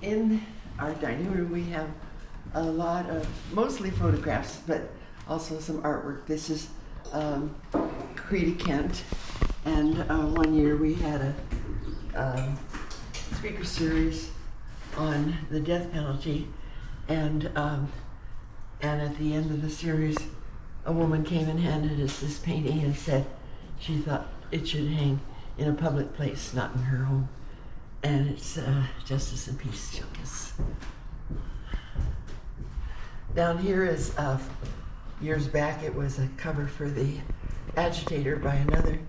in our dining room we have a lot of, mostly photographs, but also some artwork. This is Creta Kent, and one year we had a speaker series on the death penalty, and at the end of the series, a woman came and handed us this painting and said she thought it should hang in a public place, not in her home. And it's Justice and Peace Showcase. Down here is, years back, it was a cover for the Agitator by another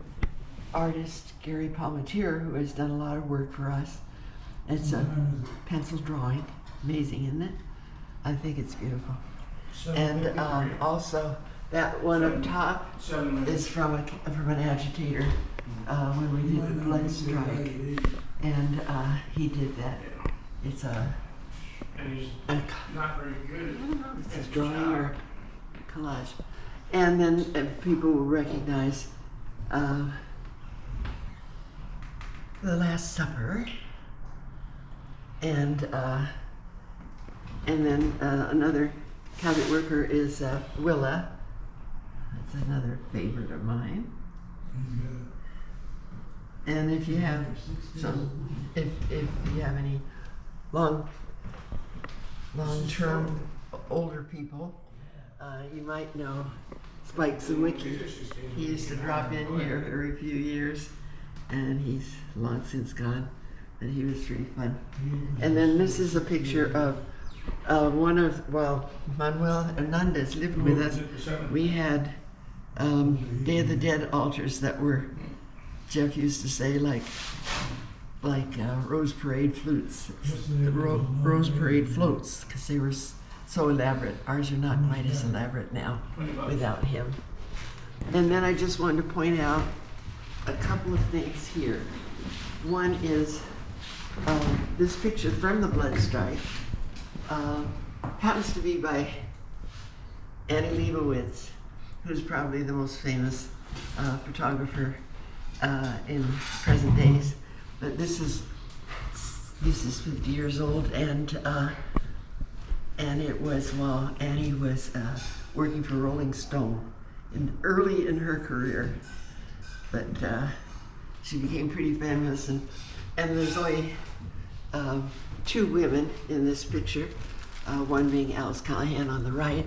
artist, Gary Palmatier, who has done a lot of work for us. It's a pencil drawing. Amazing, isn't it? I think it's beautiful. And also, that one up top is from an agitator when we did the blood strike. And he did that. It's not very good. I don't know if it's a drawing or collage. And then people will recognize The Last Supper. And then another cabinet worker is Willa. That's another favorite of mine. And if you have if you have any long-term older people, you might know Spike Zawicki. He used to drop in here every few years, and he's long since gone, but he was pretty fun. And then this is a picture of Manuel Hernandez lived with us. We had Day of the Dead altars that were, Jeff used to say, like Rose Parade flutes, Rose Parade floats, because they were so elaborate. Ours are not quite as elaborate now without him. And then I just wanted to point out a couple of things here. One is this picture from the blood strike happens to be by Annie Leibovitz, who's probably the most famous photographer in present days. But this is 50 years old, and it was while Annie was working for Rolling Stone early in her career. But she became pretty famous, and there's only two women in this picture, one being Alice Callahan on the right,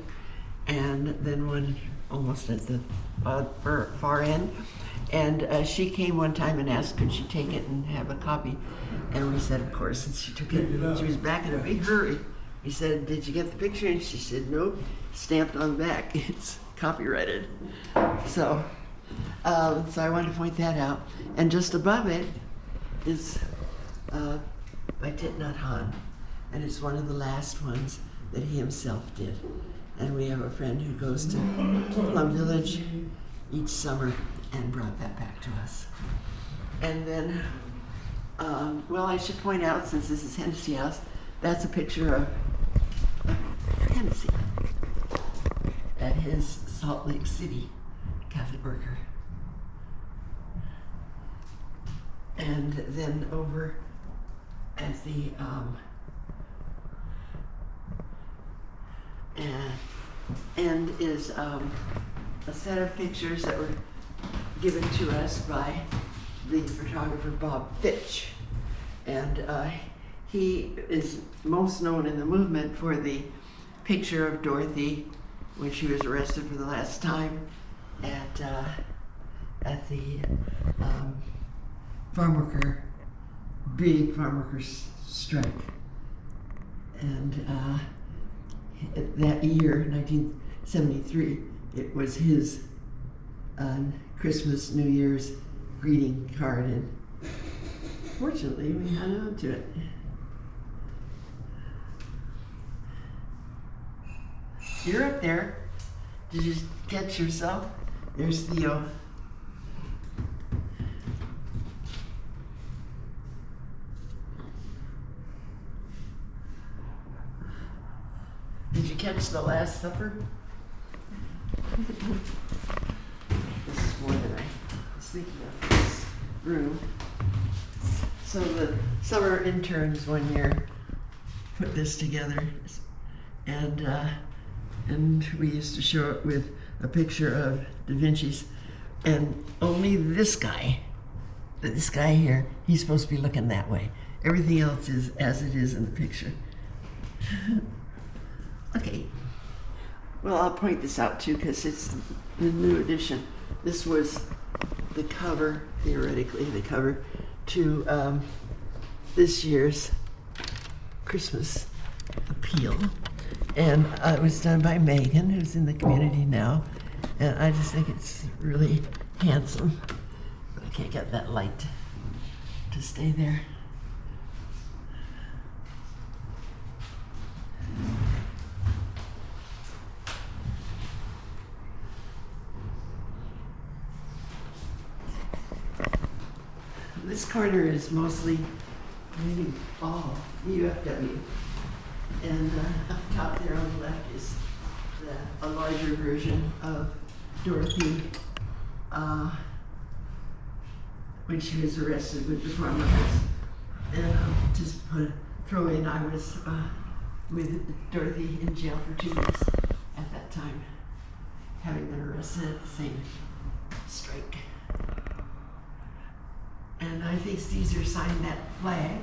and then one almost at the far end. And she came one time and asked could she take it and have a copy, and we said of course, and she took it. She was back in a big hurry. We said, did you get the picture? And she said, nope, stamped on the back, it's copyrighted. So I wanted to point that out. And just above it is by Thich Nhat Hanh, and it's one of the last ones that he himself did. And we have a friend who goes to Plum Village each summer and brought that back to us. And then, well, I should point out, since this is Hennacy House, that's a picture of Hennacy at his Salt Lake City Catholic worker. And then over at the end is a set of pictures that were given to us by the photographer Bob Fitch. And he is most known in the movement for the picture of Dorothy when she was arrested for the last time at the big farm workers strike. And that year, 1973, it was his Christmas, New Year's greeting card, and fortunately we hung on to it. You're up there. Did you catch yourself? There's Theo. Did you catch The Last Supper? This is more than I was thinking of this room. So the summer interns one year put this together, and we used to show it with a picture of Da Vinci's, and only this guy here, he's supposed to be looking that way. Everything else is as it is in the picture. Okay. Well, I'll point this out too because it's the new edition. This was the cover, theoretically, the cover to this year's Christmas appeal. And it was done by Megan, who's in the community now. And I just think it's really handsome. But I can't get that light to stay there. This corner is mostly maybe all UFW. And up top there on the left is a larger version of Dorothy when she was arrested with the farmers. And just throw in, I was with Dorothy in jail for 2 weeks at that time, having been arrested at the same strike. And I think Caesar signed that flag.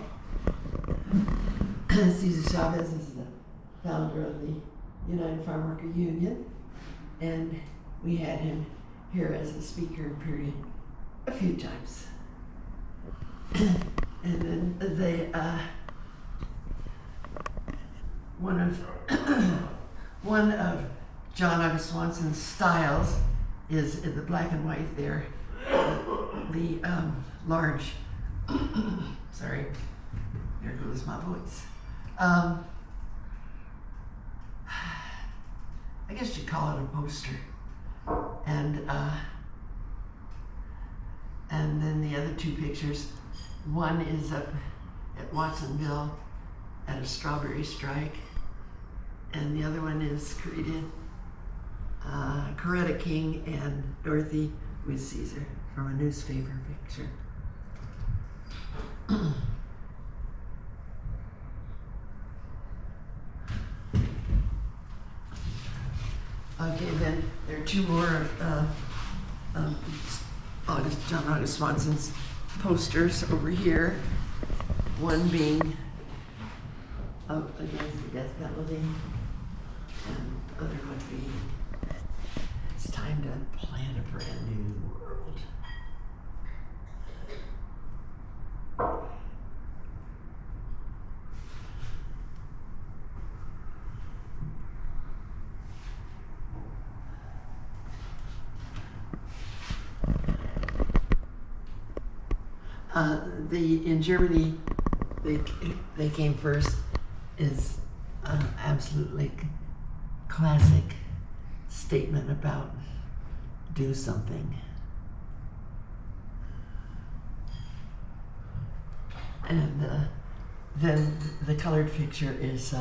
Cesar Chavez is the founder of the United Farm Worker Union, and we had him here as a speaker period a few times. And then one of John August Swanson's styles is in the black and white there. The large, sorry, there goes my voice. I guess you'd call it a poster. And then the other two pictures, one is up at Watsonville at a strawberry strike, and the other one is Coretta King and Dorothy with Caesar from a newspaper picture. Okay, then there are two more John August Swanson's posters over here. One being against the death penalty, and the other one being it's time to plant a brand new world. In Germany, they came first, is absolutely classic statement about do something. And then the colored picture is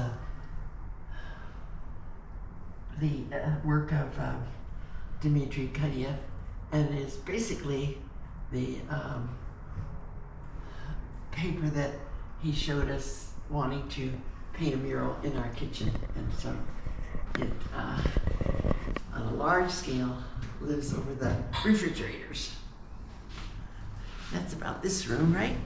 the work of Dmitry Kadyev, and is basically the paper that he showed us wanting to paint a mural in our kitchen. And so it, on a large scale, lives over the refrigerators. That's about this room, right?